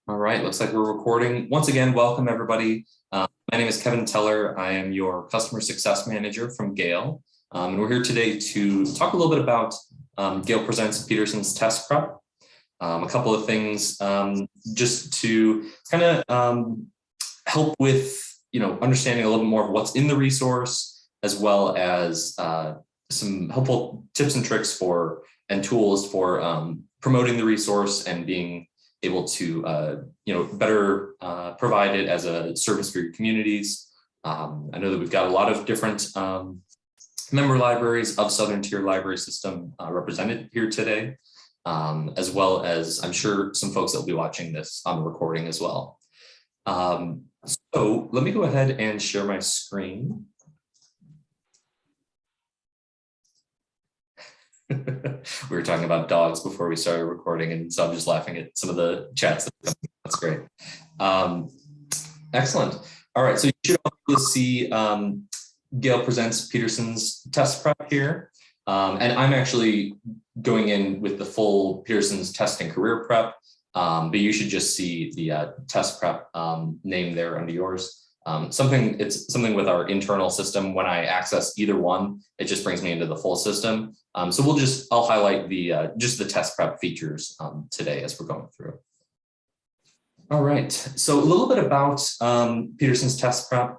All right, looks like we're recording. Once again, welcome everybody. My name is Kevin Teller. I am your Customer Success Manager from Gale. And we're here today to talk a little bit about Gale Presents Peterson's test prep. A couple of things just to kind of help with understanding a little bit more of what's in the resource, as well as some helpful tips and tricks for and tools for promoting the resource and being able to better provide it as a service for your communities. I know that we've got a lot of different member libraries of Southern Tier Library System represented here today, as well as I'm sure some folks that will be watching this on the recording as well. So let me go ahead and share my screen. We were talking about dogs before we started recording, and so I'm just laughing at some of the chats. That's great. Excellent. All right, so you should also see Gale Presents Peterson's test prep here. And I'm actually going in with the full Peterson's test and career prep, but you should just see the test prep name there under yours. It's something with our internal system. When I access either one, it just brings me into the full system. So I'll highlight just the test prep features today as we're going through. All right, so a little bit about Peterson's test prep.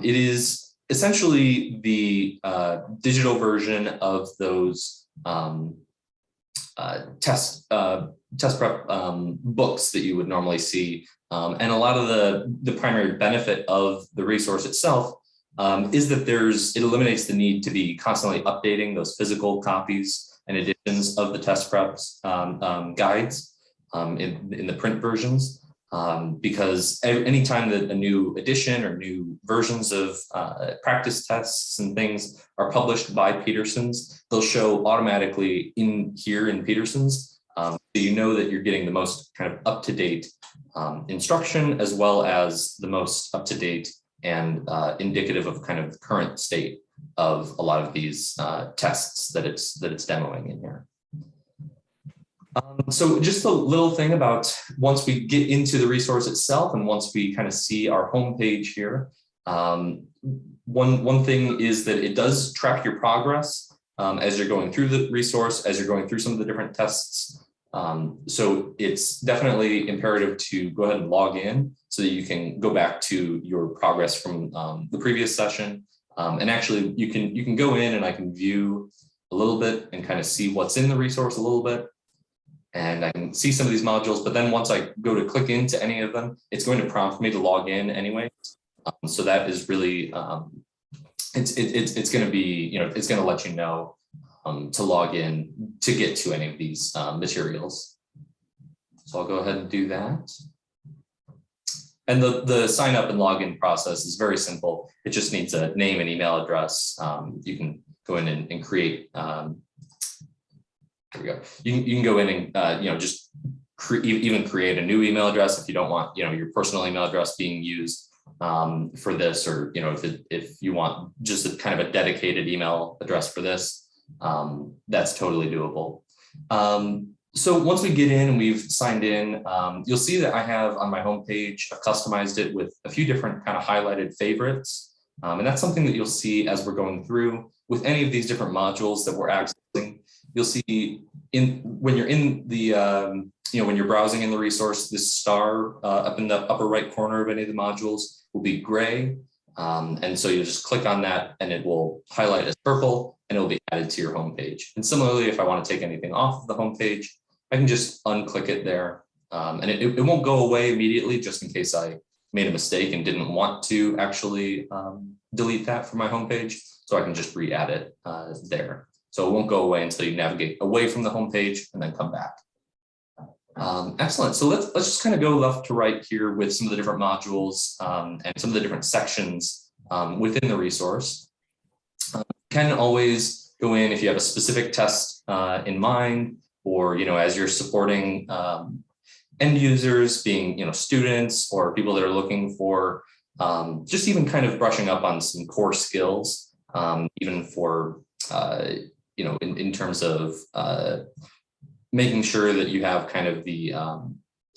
It is essentially the digital version of those test prep books that you would normally see. And a lot of the primary benefit of the resource itself is that it eliminates the need to be constantly updating those physical copies and editions of the test preps guides in the print versions, because anytime that a new edition or new versions of practice tests and things are published by Petersons, they'll show automatically in Petersons. So you know that you're getting the most kind of up-to-date instruction, as well as the most up-to-date and indicative of kind of the current state of a lot of these tests that it's demoing in here. So just a little thing about once we get into the resource itself and once we kind of see our homepage here, one thing is that it does track your progress as you're going through the resource, as you're going through some of the different tests. So it's definitely imperative to go ahead and log in so that you can go back to your progress from the previous session. And actually you can go in and I can view a little bit and kind of see what's in the resource a little bit. And I can see some of these modules, but then once I go to click into any of them, it's going to prompt me to log in anyway. So that is really, it's going to be, it's going to let you know to log in to get to any of these materials. So I'll go ahead and do that. And the sign up and login process is very simple. It just needs a name and email address. You can go in and create, here we go. You can go in and just even create a new email address if you don't want your personal email address being used for this, or if you want just a kind of a dedicated email address for this. That's totally doable. So once we get in and we've signed in, you'll see that I have on my homepage, I've customized it with a few different kind of highlighted favorites. And that's something that you'll see as we're going through with any of these different modules that we're accessing. You'll see when you're in the, when you're browsing in the resource, this star up in the upper right corner of any of the modules will be gray. And so you just click on that and it will highlight as purple and it will be added to your homepage. And similarly, if I want to take anything off of the homepage, I can just unclick it there. And it won't go away immediately, just in case I made a mistake and didn't want to actually delete that from my homepage. So I can just re-add it there. So it won't go away until you navigate away from the homepage and then come back. Excellent. So let's just kind of go left to right here with some of the different modules and some of the different sections within the resource. You can always go in if you have a specific test in mind, or as you're supporting end users, being students or people that are looking for just even kind of brushing up on some core skills, even for in terms of making sure that you have kind of the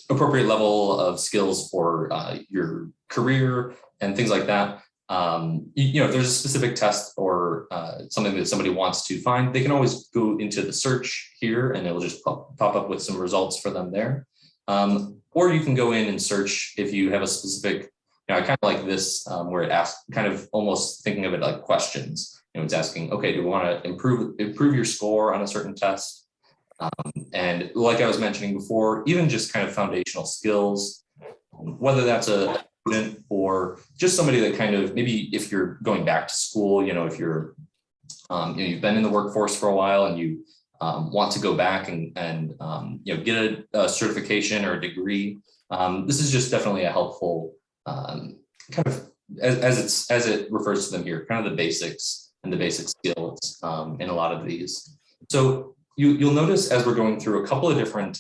appropriate level of skills for your career and things like that. If there's a specific test or something that somebody wants to find, they can always go into the search here and it'll just pop up with some results for them there. Or you can go in and search if you have a specific, I kind of like this where it asks, kind of almost thinking of it like questions. It's asking, okay, do we want to improve your score on a certain test? And like I was mentioning before, even just kind of foundational skills, whether that's a student or just somebody that kind of, maybe if you're going back to school, if you're, you've been in the workforce for a while and you want to go back and get a certification or a degree, this is just definitely a helpful kind of, as it refers to them here, kind of the basics and the basic skills in a lot of these. So you'll notice as we're going through a couple of different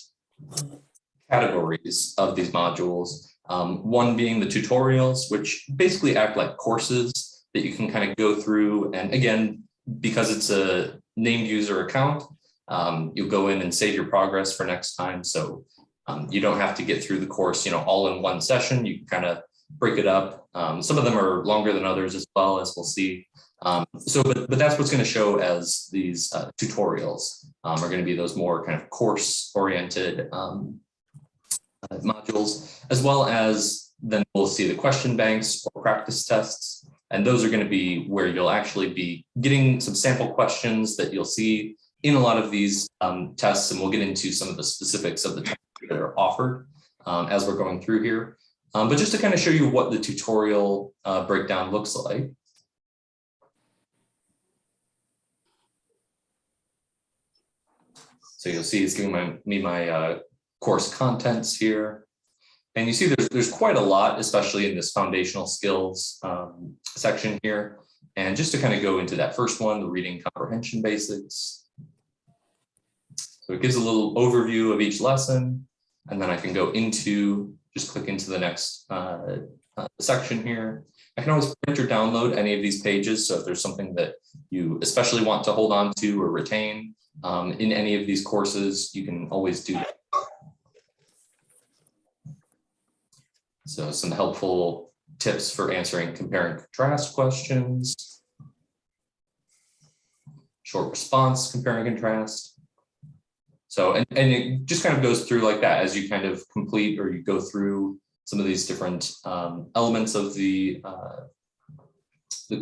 categories of these modules, one being the tutorials, which basically act like courses that you can kind of go through. And again, because it's a named user account, you'll go in and save your progress for next time. So you don't have to get through the course, all in one session. You can kind of break it up. Some of them are longer than others as well, as we'll see. But that's what's going to show as these tutorials are going to be those more kind of course-oriented modules, as well as then we'll see the question banks or practice tests. And those are going to be where you'll actually be getting some sample questions that you'll see in a lot of these tests. And we'll get into some of the specifics of the tests that are offered as we're going through here. But just to kind of show you what the tutorial breakdown looks like. So you'll see it's giving me my course contents here. And you see there's quite a lot, especially in this foundational skills section here. And just to kind of go into that first one, the reading comprehension basics. So it gives a little overview of each lesson. And then I can go into, just click into the next section here. I can always print or download any of these pages. So if there's something that you especially want to hold on to or retain in any of these courses, you can always do that. So some helpful tips for answering compare and contrast questions, short response, compare and contrast. So, and it just kind of goes through like that as you kind of complete or you go through some of these different elements of the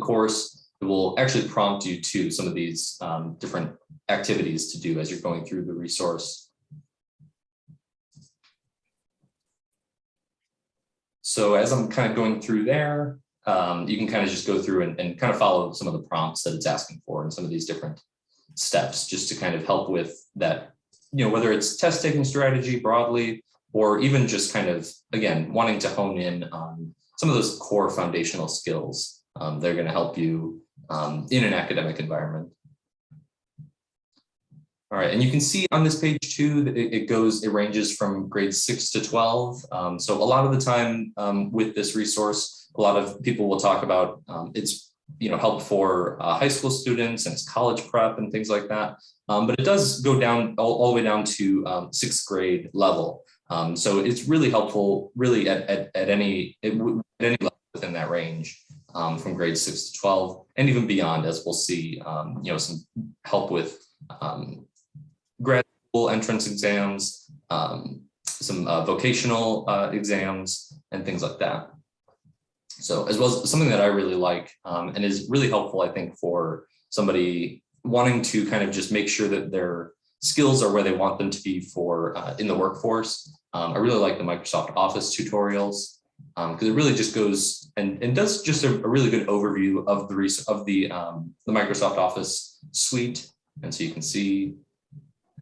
course. It will actually prompt you to some of these different activities to do as you're going through the resource. So as I'm kind of going through there, you can kind of just go through and kind of follow some of the prompts that it's asking for and some of these different steps just to kind of help with that, whether it's test taking strategy broadly, or even just kind of, again, wanting to hone in on some of those core foundational skills. They're going to help you in an academic environment. All right, and you can see on this page too, that it ranges from grades 6 to 12. So a lot of the time with this resource, a lot of people will talk about it's help for high school students and it's college prep and things like that. But it does go down all the way down to 6th grade level. So it's really helpful, really at any level within that range, from grades 6 to 12 and even beyond, as we'll see. Some help with grad school entrance exams, some vocational exams, and things like that. So as well as something that I really like and is really helpful, I think, for somebody wanting to kind of just make sure that their skills are where they want them to be for in the workforce. I really like the Microsoft Office tutorials because it really just goes and does just a really good overview of the Microsoft Office suite. And so you can see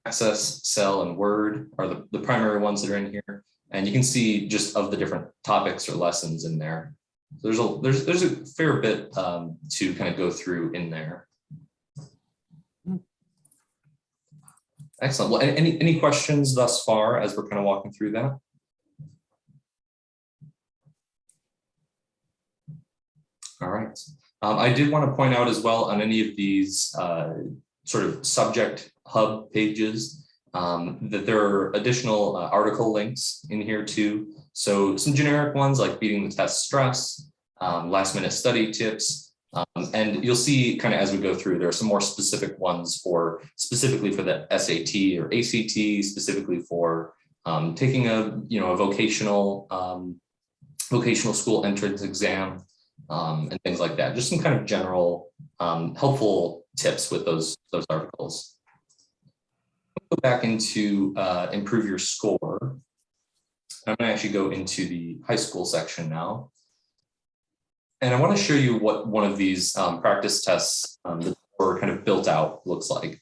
Access, Excel, and Word are the primary ones that are in here. And you can see just of the different topics or lessons in there. So there's a fair bit to kind of go through in there. Excellent. Well, any questions thus far as we're kind of walking through that? All right. I did want to point out as well on any of these sort of subject hub pages, that there are additional article links in here too. So some generic ones like beating the test stress, last minute study tips, and you'll see kind of as we go through, there are some more specific ones specifically for the SAT or ACT, specifically for taking a vocational school entrance exam, and things like that. Just some kind of general helpful tips with those articles. Go back into improve your score. I'm going to actually go into the high school section now. And I want to show you what one of these practice tests that were kind of built out looks like.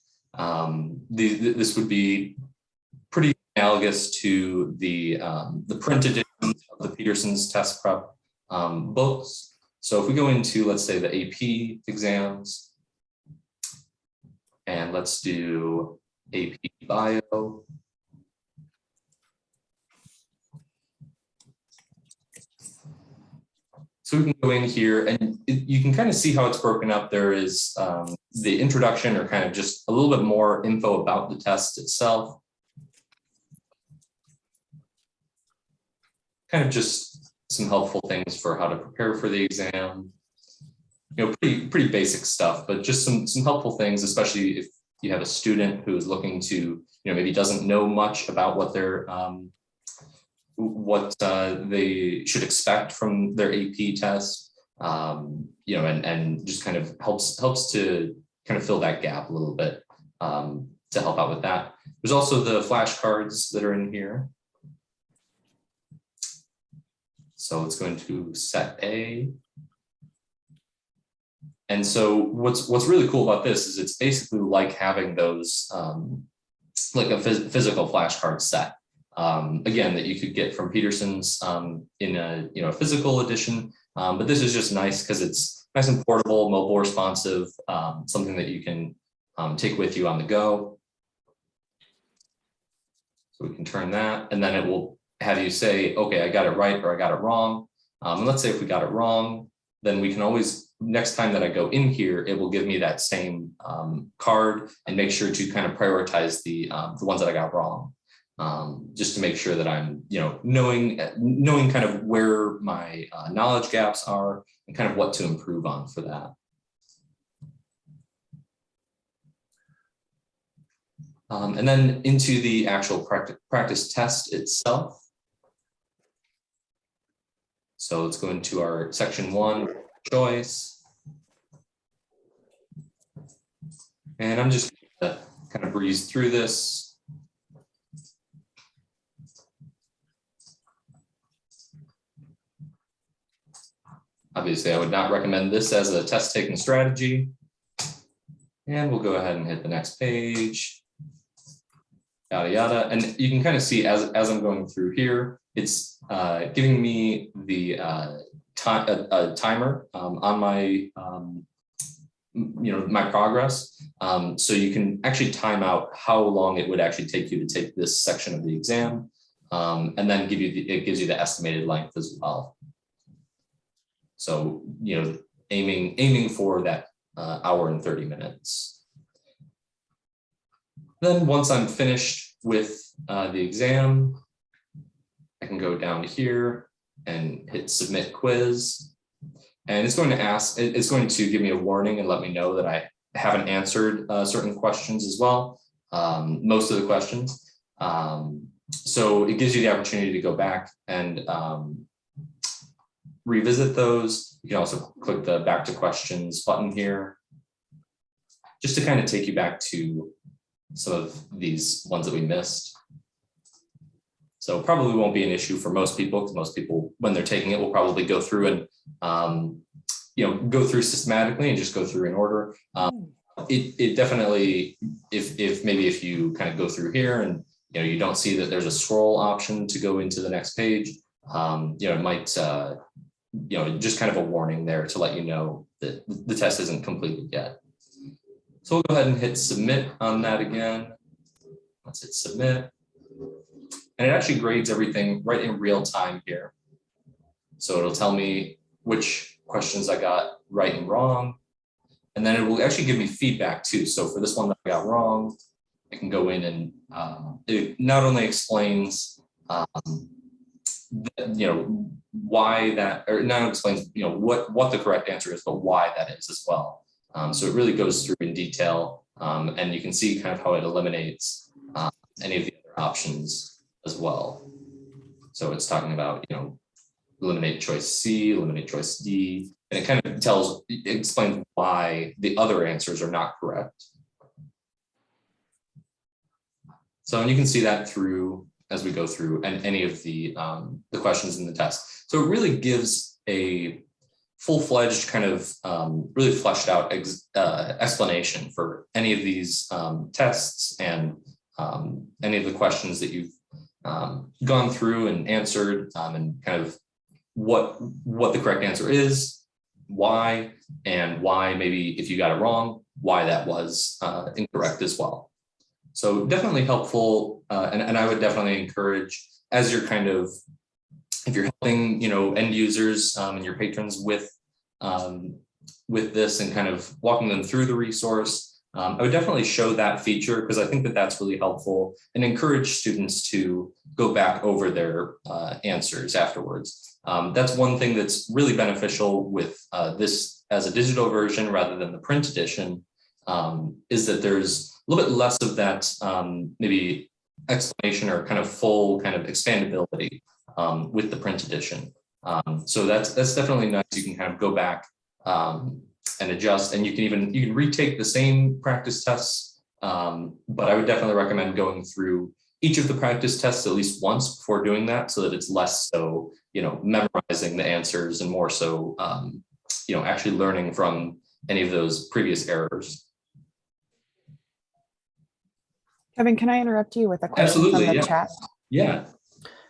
This would be pretty analogous to the print edition of the Peterson's test prep books. So if we go into, let's say, the AP exams, and let's do AP Bio. So we can go in here and you can kind of see how it's broken up. There is the introduction, or kind of just a little bit more info about the test itself. Kind of just some helpful things for how to prepare for the exam. Pretty basic stuff, but just some helpful things, especially if you have a student who is looking to, maybe doesn't know much about what they're they should expect from their AP test, and just kind of helps to kind of fill that gap a little bit, to help out with that. There's also the flashcards that are in here. So let's go into set A. And so what's really cool about this is it's basically like having those, like a physical flashcard set. Again, that you could get from Peterson's in a physical edition, but this is just nice because it's nice and portable, mobile responsive, something that you can take with you on the go. So we can turn that, and then it will have you say, okay, I got it right or I got it wrong. And let's say if we got it wrong, then we can always, next time that I go in here, it will give me that same card and make sure to kind of prioritize the ones that I got wrong. Just to make sure that I'm, knowing kind of where my knowledge gaps are and kind of what to improve on for that. And then into the actual practice test itself. So let's go into our section 1 choice. And I'm just gonna kind of breeze through this. Obviously, I would not recommend this as a test taking strategy. And we'll go ahead and hit the next page. Yada, yada. And you can kind of see as I'm going through here, it's giving me the timer on my, my progress. So you can actually time out how long it would actually take you to take this section of the exam. And then it gives you the estimated length as well. So, aiming for that hour and 30 minutes. Then once I'm finished with the exam, I can go down to here and hit submit quiz. And it's going to give me a warning and let me know that I haven't answered certain questions as well, most of the questions. So it gives you the opportunity to go back and revisit those. You can also click the back to questions button here, just to kind of take you back to some of these ones that we missed. So probably won't be an issue for most people, because most people, when they're taking it, will probably go through and go through systematically and just go through in order. It definitely, if you kind of go through here and you don't see that there's a scroll option to go into the next page, it might just kind of a warning there to let you know that the test isn't completed yet. So we'll go ahead and hit submit on that again. Let's hit submit. And it actually grades everything right in real time here. So it'll tell me which questions I got right and wrong. And then it will actually give me feedback too. So for this one that I got wrong, it can go in and it not only explains why that, or not only explains what the correct answer is, but why that is as well. So it really goes through in detail, and you can see kind of how it eliminates any of the other options as well. So it's talking about eliminate choice C, eliminate choice D, and it kind of explains why the other answers are not correct. So, and you can see that through as we go through and any of the questions in the test. So it really gives a full-fledged kind of really fleshed out explanation for any of these tests and any of the questions that you've gone through and answered, and kind of what the correct answer is, why, and why maybe if you got it wrong, why that was incorrect as well. So definitely helpful, and I would definitely encourage, as you're kind of, if you're helping end users and your patrons with this and kind of walking them through the resource, I would definitely show that feature, because I think that that's really helpful, and encourage students to go back over their answers afterwards. That's one thing that's really beneficial with this as a digital version rather than the print edition, is that there's a little bit less of that maybe explanation or kind of full kind of expandability with the print edition. So that's definitely nice. You can kind of go back and adjust, and you can retake the same practice tests, but I would definitely recommend going through each of the practice tests at least once before doing that, so that it's less so memorizing the answers and more so actually learning from any of those previous errors. Kevin, can I interrupt you with a question Absolutely, from the yeah. chat? Yeah.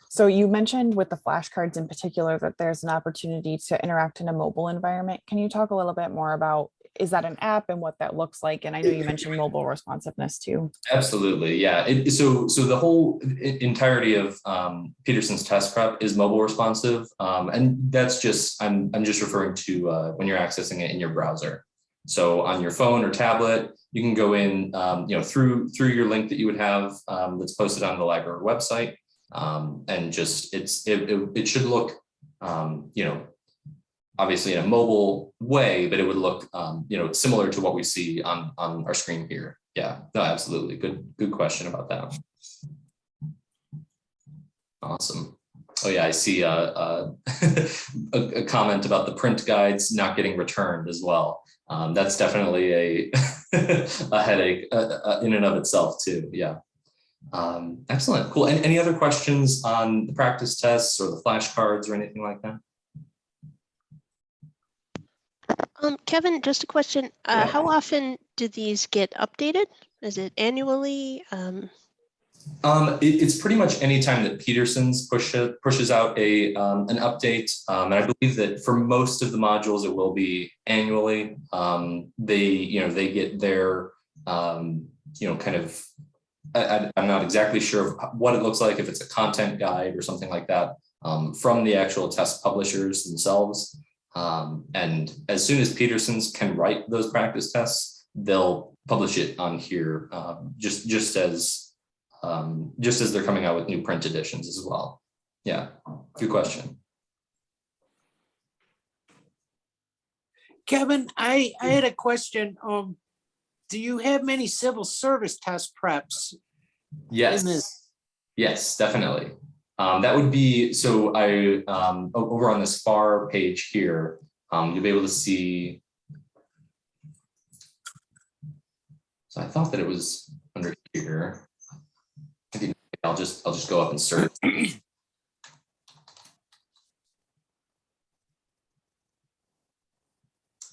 So you mentioned with the flashcards in particular that there's an opportunity to interact in a mobile environment. Can you talk a little bit more about, is that an app and what that looks like? And I know you mentioned mobile responsiveness too. Absolutely, yeah. So the whole entirety of Peterson's test prep is mobile responsive, and that's just I'm just referring to when you're accessing it in your browser. So on your phone or tablet, you can go in through your link that you would have that's posted on the library website, and just it should look obviously in a mobile way, but it would look similar to what we see on our screen here. Yeah, no, absolutely. Good question about that. Awesome. Oh yeah, I see a comment about the print guides not getting returned as well. That's definitely a headache in and of itself too. Yeah. Excellent, cool. And any other questions on the practice tests or the flashcards or anything like that? Kevin, just a question. How often do these get updated? Is it annually? It's pretty much any time that Petersons pushes out an update, and I believe that for most of the modules it will be annually. They get their kind of, I'm not exactly sure of what it looks like, if it's a content guide or something like that, from the actual test publishers themselves. And as soon as Petersons can write those practice tests, they'll publish it on here, just as they're coming out with new print editions as well. Yeah, good question. Kevin, I had a question. Do you have many civil service test preps? Yes, yes, definitely. That would be, so I, over on this far page here, you'll be able to see. So I thought that it was under here. I'll just go up and search.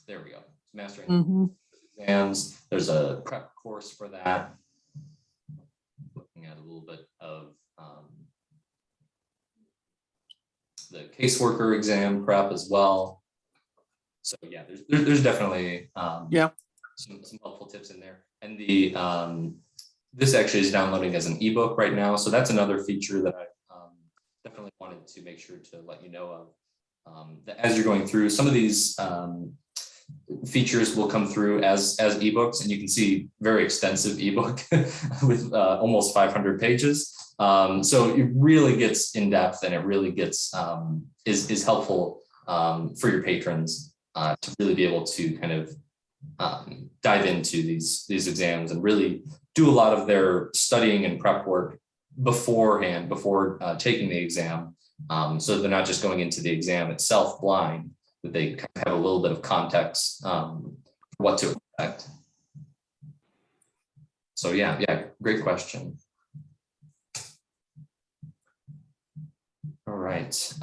There we go. Mastering exams. There's a prep course for that. Looking at a little bit of the caseworker exam prep as well. So yeah, there's definitely some helpful tips in there. And the this actually is downloading as an ebook right now. So that's another feature that I definitely wanted to make sure to let you know of. That as you're going through some of these features will come through as ebooks, and you can see very extensive ebook with almost 500 pages. So it really gets in depth, and it really gets is helpful for your patrons to really be able to kind of dive into these exams and really do a lot of their studying and prep work beforehand, before taking the exam. So they're not just going into the exam itself blind, that they kind of have a little bit of context for what to expect. So yeah, great question. All right.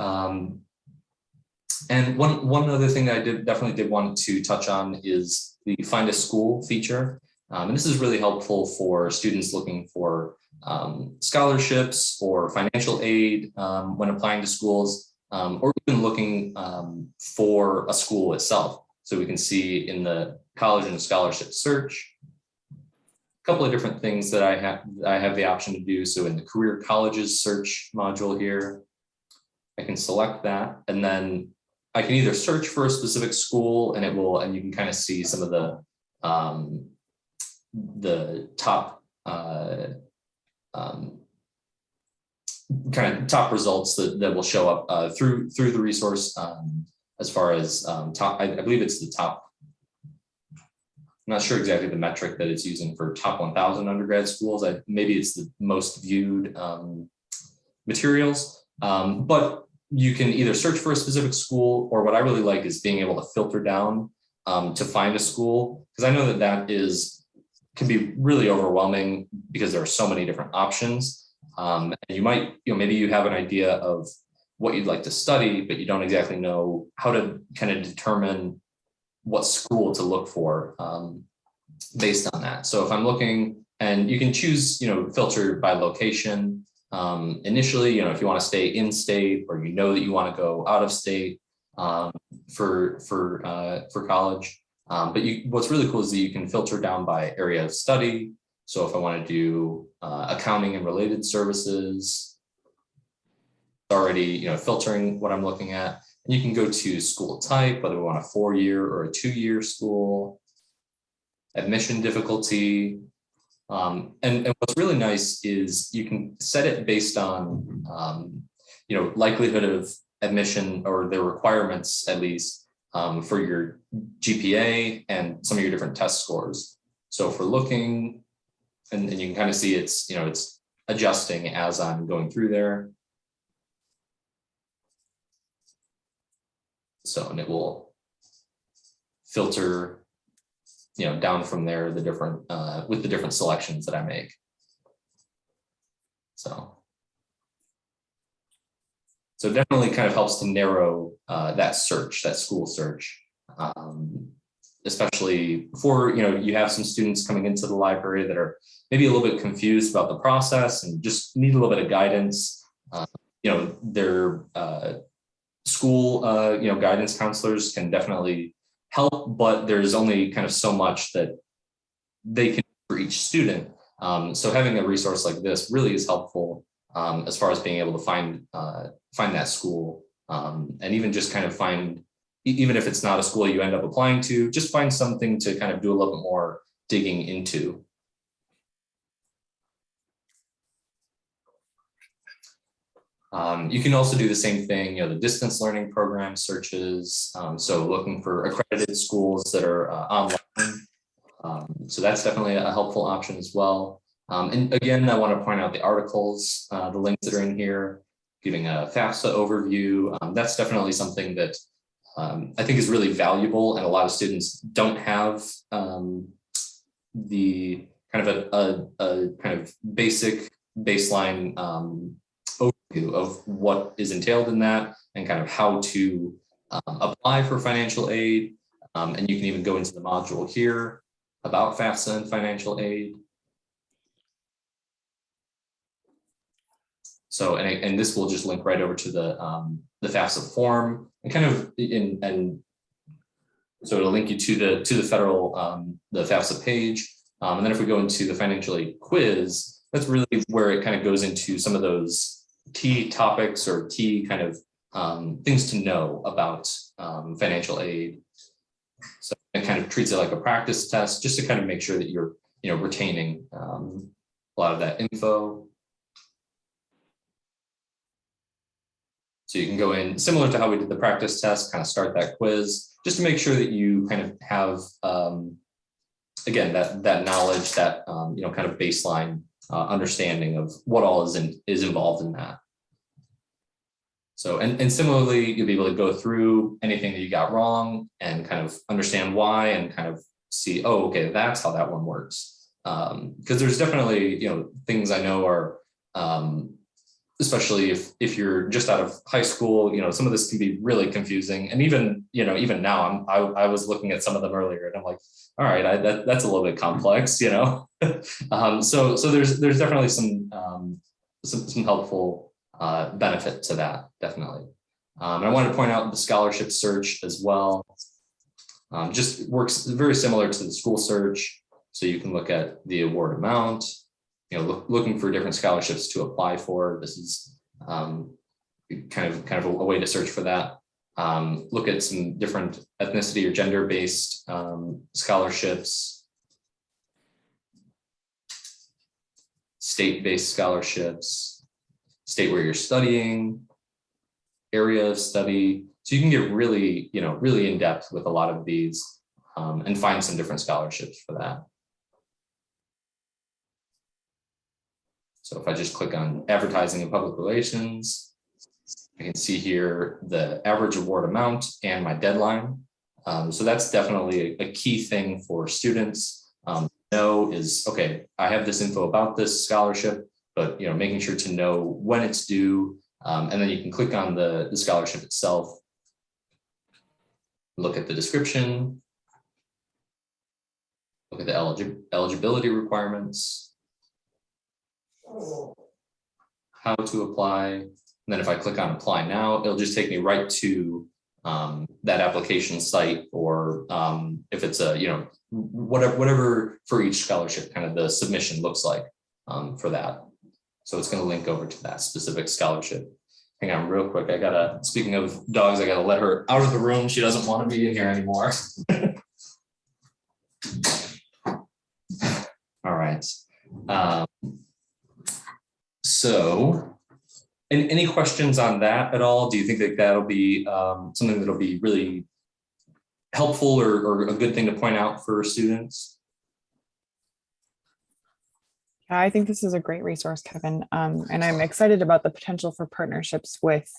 And one other thing that I definitely did want to touch on is the Find a School feature. And this is really helpful for students looking for scholarships or financial aid when applying to schools, or even looking for a school itself. So we can see in the college and scholarship search, a couple of different things that I have the option to do. So in the career colleges search module here, I can select that, and then I can either search for a specific school, and you can kind of see some of the top kind of top results that will show up through the resource, as far as top. I believe it's the top. I'm not sure exactly the metric that it's using for top 1,000 undergrad schools. Maybe it's the most viewed materials. But you can either search for a specific school, or what I really like is being able to filter down to find a school, because I know that can be really overwhelming because there are so many different options. And you might, maybe you have an idea of what you'd like to study, but you don't exactly know how to kind of determine what school to look for based on that. So if I'm looking, and you can choose, filter by location. Initially, if you want to stay in state, or that you want to go out of state for college. But what's really cool is that you can filter down by area of study. So if I want to do accounting and related services, it's already filtering what I'm looking at. And you can go to school type, whether we want a 4-year or a 2-year school, admission difficulty. And what's really nice is you can set it based on, likelihood of admission, or the requirements, at least, for your GPA and some of your different test scores. So if we're looking, and you can kind of see it's adjusting as I'm going through there. So, and it will filter down from there, the different with the different selections that I make. So definitely kind of helps to narrow that school search, especially for you have some students coming into the library that are maybe a little bit confused about the process and just need a little bit of guidance. Their school guidance counselors can definitely help, but there's only kind of so much that they can do for each student. So having a resource like this really is helpful as far as being able to find that school, and even just kind of find, even if it's not a school you end up applying to, just find something to kind of do a little bit more digging into. You can also do the same thing, the distance learning program searches. So looking for accredited schools that are online. So that's definitely a helpful option as well. And again, I want to point out the articles, the links that are in here, giving a FAFSA overview. That's definitely something that I think is really valuable, and a lot of students don't have the kind of a kind of basic baseline overview of what is entailed in that, and kind of how to apply for financial aid. And you can even go into the module here about FAFSA and financial aid. So, and this will just link right over to the FAFSA form, and kind of so it'll link you to the federal the FAFSA page. And then if we go into the financial aid quiz, that's really where it kind of goes into some of those key topics or key kind of things to know about financial aid. So it kind of treats it like a practice test, just to kind of make sure that you're, retaining a lot of that info. So you can go in similar to how we did the practice test, kind of start that quiz, just to make sure that you kind of have, again, that knowledge, that, kind of baseline understanding of what all is involved in that. So, and similarly, you'll be able to go through anything that you got wrong and kind of understand why and kind of see, oh, okay, that's how that one works. Because there's definitely, things I know are, especially if you're just out of high school, some of this can be really confusing. And even now, I was looking at some of them earlier and I'm like, all right, that's a little bit complex, so there's definitely some helpful benefit to that, definitely. And I wanted to point out the scholarship search as well. Just works very similar to the school search. So you can look at the award amount, looking for different scholarships to apply for. This is kind of a way to search for that. Look at some different ethnicity or gender-based scholarships, state-based scholarships, state where you're studying, area of study. So you can get really, really in depth with a lot of these and find some different scholarships for that. So if I just click on advertising and public relations, I can see here the average award amount and my deadline. So that's definitely a key thing for students. Know is, okay, I have this info about this scholarship, but making sure to know when it's due. And then you can click on the scholarship itself, look at the description, look at the eligibility requirements, how to apply. And then if I click on apply now, it'll just take me right to that application site, or if it's a, whatever for each scholarship, kind of the submission looks like for that. So it's going to link over to that specific scholarship. Hang on real quick. Speaking of dogs, I got to let her out of the room. She doesn't want to be in here anymore. All right. So, any questions on that at all? Do you think that that'll be something that'll be really helpful or a good thing to point out for students? Yeah, I think this is a great resource, Kevin. And I'm excited about the potential for partnerships with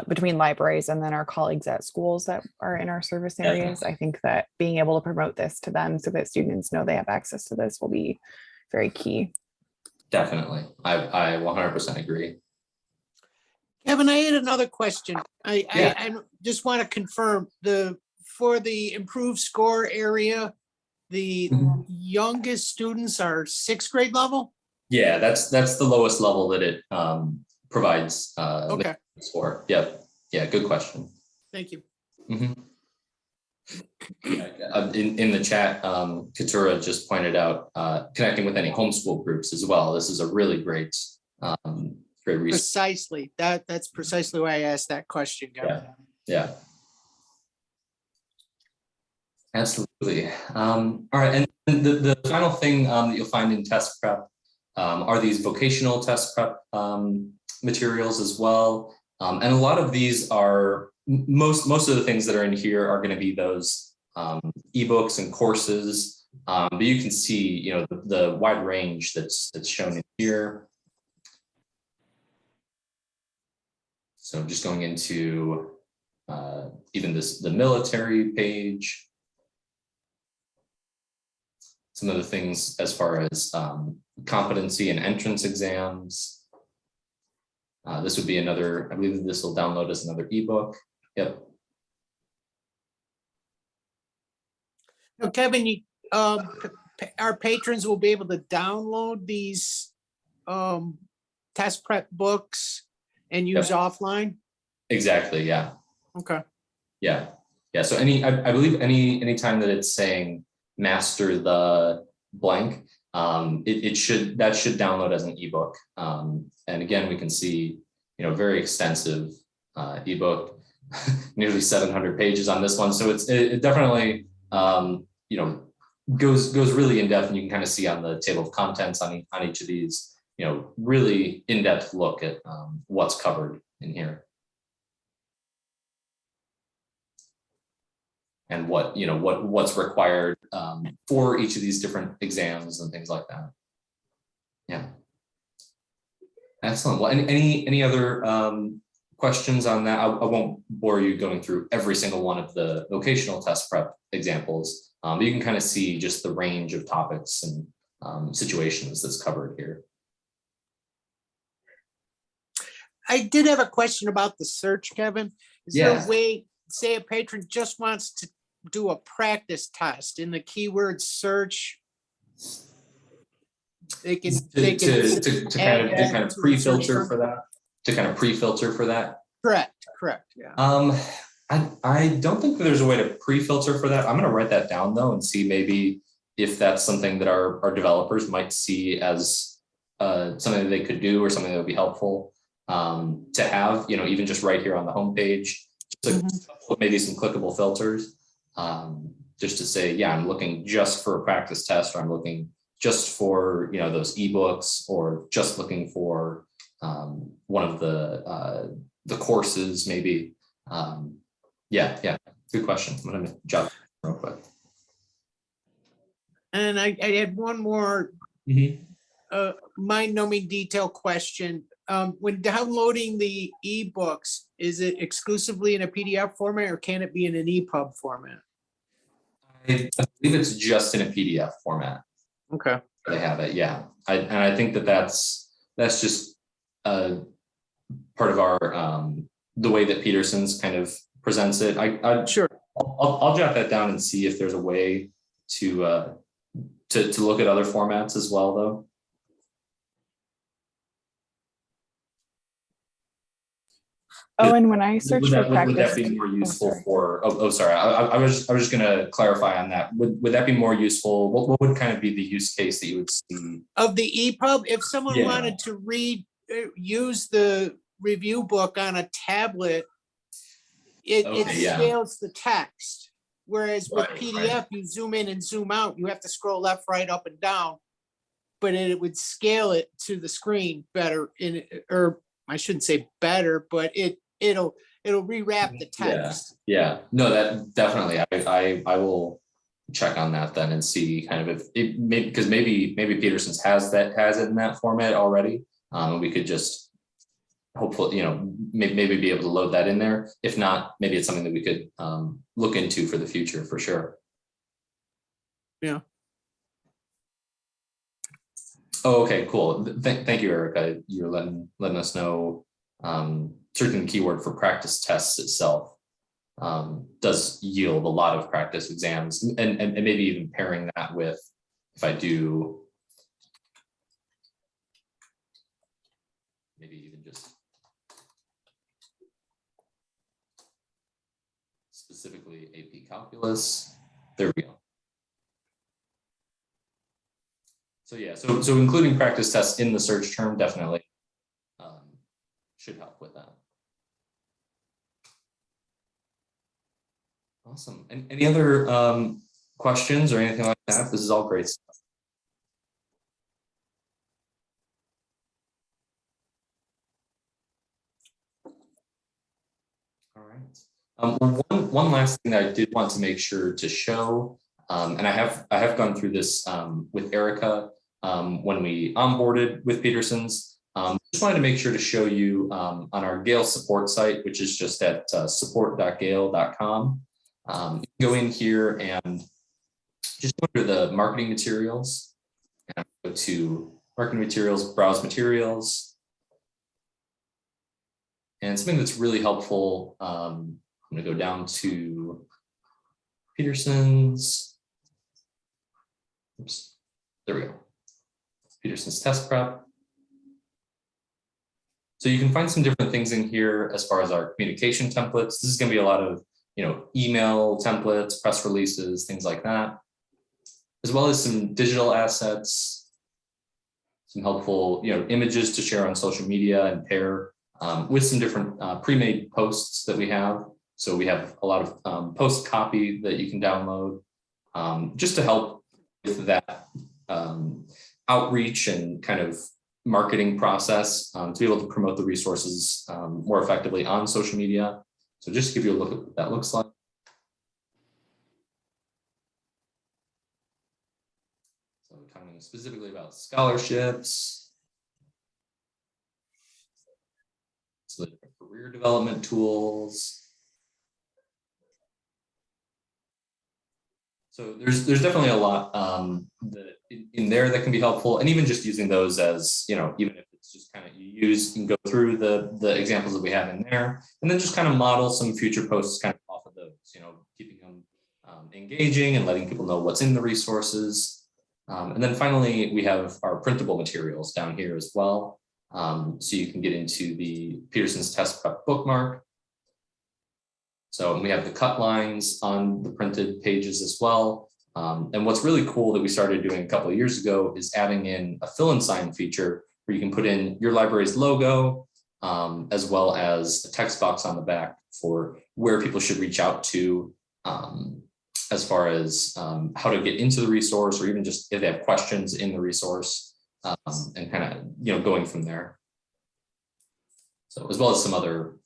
between libraries and then our colleagues at schools that are in our service areas. I think that being able to promote this to them so that students know they have access to this will be very key. Definitely. I 100% agree. Kevin, I had another question. I just want to confirm for the improved score area, the youngest students are 6th grade level? Yeah, that's the lowest level that it provides Okay. score. Yep. Yeah, good question. Thank you. Mm-hmm. In the chat, Katura just pointed out connecting with any homeschool groups as well. This is a really great resource. Precisely. That's precisely why I asked that question, Kevin. Yeah. Absolutely. All right, and the final thing that you'll find in test prep are these vocational test prep materials as well. And a lot of these are, most of the things that are in here are going to be those ebooks and courses, but you can see, the wide range that's shown in here. So just going into even the military page, some of the things as far as competency and entrance exams. This would be another, I believe this will download as another ebook. Yep. Now, Kevin, our patrons will be able to download these test prep books and use offline? Exactly, yeah. Okay. Yeah. So I believe any time that it's saying master the blank, that should download as an ebook. And again, we can see, very extensive ebook. nearly 700 pages on this one. So it definitely, you know, goes really in depth, and you can kind of see on the table of contents on each of these, you know, really in-depth look at what's covered in here. And what, you know, what's required for each of these different exams and things like that. Yeah. Excellent. Well, any other questions on that? I won't bore you going through every single one of the vocational test prep examples. But you can kind of see just the range of topics and situations that's covered here. I did have a question about the search, Kevin. Is there a way, say a patron just wants to do a practice test in the keyword search? They can to kind of pre-filter for that. To kind of pre-filter for that. Correct. Yeah. I don't think there's a way to pre-filter for that. I'm going to write that down though and see maybe if that's something that our developers might see as something that they could do or something that would be helpful to have, you know, even just right here on the homepage, just maybe some clickable filters, just to say, yeah, I'm looking just for a practice test, or I'm looking just for, you know, those ebooks, or just looking for one of the courses, maybe. Yeah, good question. I'm gonna jot real quick. And I had one more mind-numbing detail question. When downloading the ebooks, is it exclusively in a PDF format, or can it be in an EPUB format? I believe it's just in a PDF format. Okay. They have it, yeah. And I think that's just part of our the way that Petersons kind of presents it. Sure. I'll jot that down and see if there's a way to look at other formats as well, though. Oh, and when I search for practice, would that be more useful for? Oh, sorry. I was just going to clarify on that. Would that be more useful? What would kind of be the use case that you would see of the EPUB? If someone wanted to use the review book on a tablet, it scales the text. Whereas with PDF, you zoom in and zoom out. You have to scroll left, right, up, and down. But it would scale it to the screen better. Or I shouldn't say better, but it'll rewrap the text. Yeah. No, that definitely. I will check on that then and see kind of if it because maybe Petersons has it in that format already. We could just hopefully, you know, maybe be able to load that in there. If not, maybe it's something that we could look into for the future for sure. Yeah. Oh, okay, cool. Thank you, Erica. You're letting us know. Searching the keyword for practice tests itself does yield a lot of practice exams, and maybe even pairing that with, if I do, maybe even just specifically AP Calculus. There we go. So yeah, so including practice tests in the search term definitely should help with that. Awesome. And any other questions or anything like that? This is all great stuff. All right. One last thing that I did want to make sure to show, and I have gone through this with Erica when we onboarded with Petersons. Just wanted to make sure to show you on our Gale support site, which is just at support.gale.com. You can go in here and just go to the marketing materials and go to marketing materials, browse materials. And something that's really helpful, I'm going to go down to Petersons. Oops, there we go. Petersons test prep. So you can find some different things in here as far as our communication templates. This is going to be a lot of, you know, email templates, press releases, things like that, as well as some digital assets, some helpful, you know, images to share on social media and pair with some different pre-made posts that we have. So we have a lot of post copy that you can download just to help with that outreach and kind of marketing process to be able to promote the resources more effectively on social media. So just to give you a look at what that looks like. So talking specifically about scholarships, so the career development tools. So there's definitely a lot in there that can be helpful, and even just using those as, you know, even if it's just kind of you can go through the examples that we have in there, and then just kind of model some future posts kind of off of those, you know, keeping them engaging and letting people know what's in the resources. And then finally, we have our printable materials down here as well. So you can get into the Peterson's test prep bookmark. So we have the cut lines on the printed pages as well. And what's really cool that we started doing a couple of years ago is adding in a fill and sign feature where you can put in your library's logo, as well as a text box on the back for where people should reach out to as far as how to get into the resource, or even just if they have questions in the resource, and kind of, you know, going from there. So as well as some other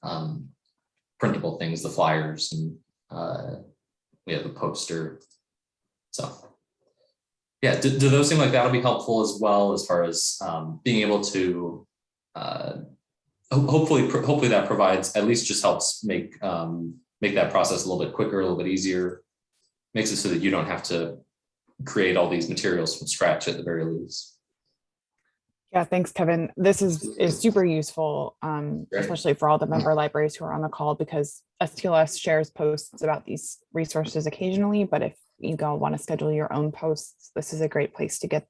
printable things, the flyers, and we have a poster. So yeah, do those seem like that'll be helpful as well, as far as being able to hopefully that provides, at least just helps make that process a little bit quicker, a little bit easier, makes it so that you don't have to create all these materials from scratch at the very least. Yeah, thanks, Kevin. This is super useful, especially for all the member libraries who are on the call, because STLS shares posts about these resources occasionally, but if you all want to schedule your own posts, this is a great place to get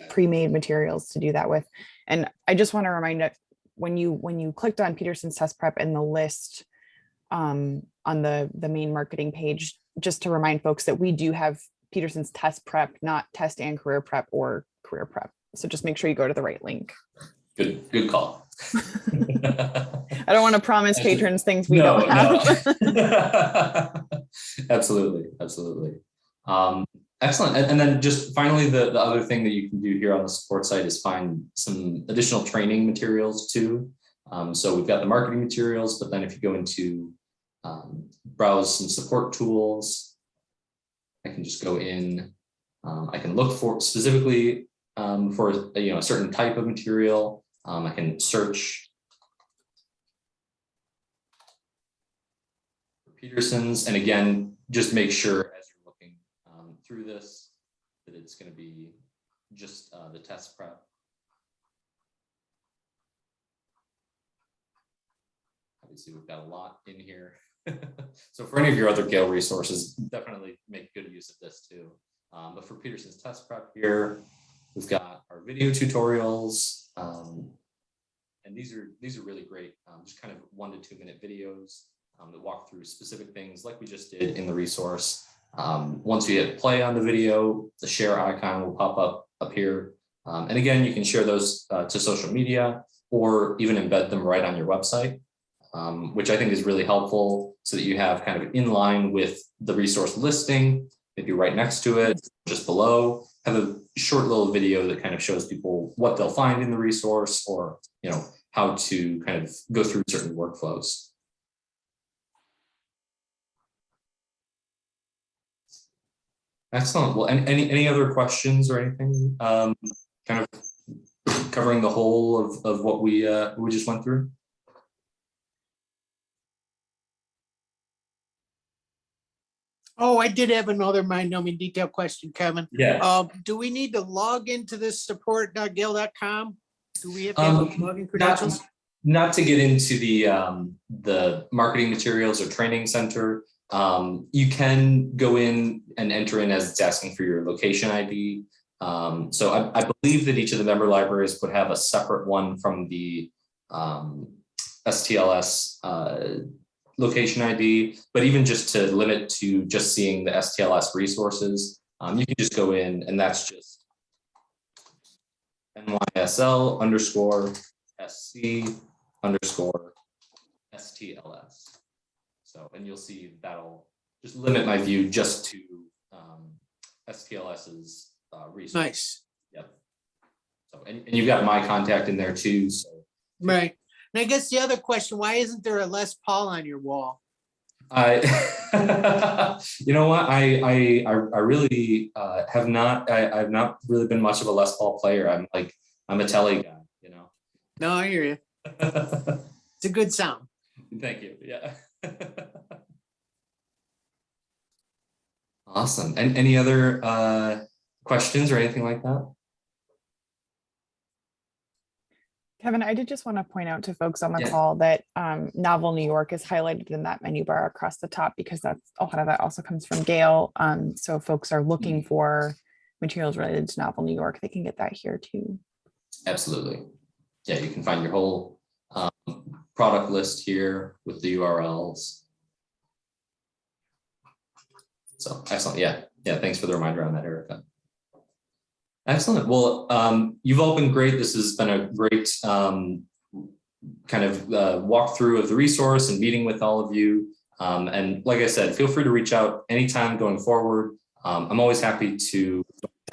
pre-made materials to do that with. And I just want to remind that when you clicked on Peterson's test prep in the list on the main marketing page, just to remind folks that we do have Peterson's test prep, not test and career prep or career prep. So just make sure you go to the right link. Good call. I don't want to promise patrons things we don't have. No. Absolutely. Excellent. And then just finally, the other thing that you can do here on the support site is find some additional training materials too. So we've got the marketing materials, but then if you go into browse some support tools, I can just go in. I can look for specifically for a certain type of material. I can search for Petersons, and again, just make sure as you're looking through this that it's going to be just the test prep. Obviously, we've got a lot in here. So for any of your other Gale resources, definitely make good use of this too. But for Peterson's test prep here, we've got our video tutorials, and these are really great. Just kind of 1 to 2 minute videos that walk through specific things like we just did in the resource. Once you hit play on the video, the share icon will pop up here. And again, you can share those to social media or even embed them right on your website, which I think is really helpful, so that you have kind of in line with the resource listing, maybe right next to it, just below, have a short little video that kind of shows people what they'll find in the resource, or how to kind of go through certain workflows. Excellent. Well, any other questions or anything? Kind of covering the whole of what we just went through. Oh, I did have another mind-numbing detail question, Kevin. Yeah. Do we need to log into this support.gale.com? Do we have to have login credentials? Not to get into the marketing materials or training center. You can go in and enter in as it's asking for your location ID. So I believe that each of the member libraries would have a separate one from the STLS location ID, but even just to limit to just seeing the STLS resources, you can just go in, and that's just NYSL_SC_STLS. So, and you'll see that'll just limit my view just to STLS's resource. Nice. Yep. So, and you've got my contact in there too. So, Right. And I guess the other question, why isn't there a Les Paul on your wall? I, you know what, I really have not. I've not really been much of a Les Paul player. I'm a Telly guy. You know. No, I hear you. It's a good sound. Thank you. Yeah. Awesome. And any other questions or anything like that? Kevin, I did just want to point out to folks on the Yeah. call that Novel New York is highlighted in that menu bar across the top because that's a lot of that also comes from Gale. So folks are looking for materials related to Novel New York, they can get that here too. Absolutely. Yeah, you can find your whole product list here with the URLs. So excellent. Yeah. Thanks for the reminder on that, Erica. Excellent. Well, you've all been great. This has been a great kind of walkthrough of the resource and meeting with all of you. And like I said, feel free to reach out anytime going forward. I'm always happy to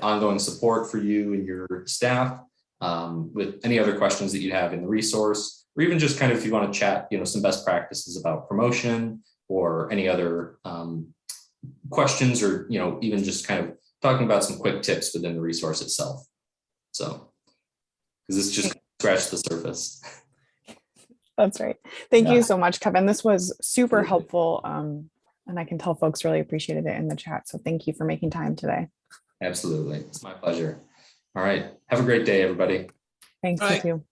ongoing support for you and your staff with any other questions that you have in the resource, or even just kind of if you want to chat, some best practices about promotion or any other questions, or even just kind of talking about some quick tips within the resource itself. So, because it's just scratched the surface. That's right. Thank Yeah. you so much, Kevin. This was super helpful. And I can tell folks really appreciated it in the chat. So thank you for making time today. Absolutely. It's my pleasure. All right. Have a great day, everybody. Thanks, All you right. too.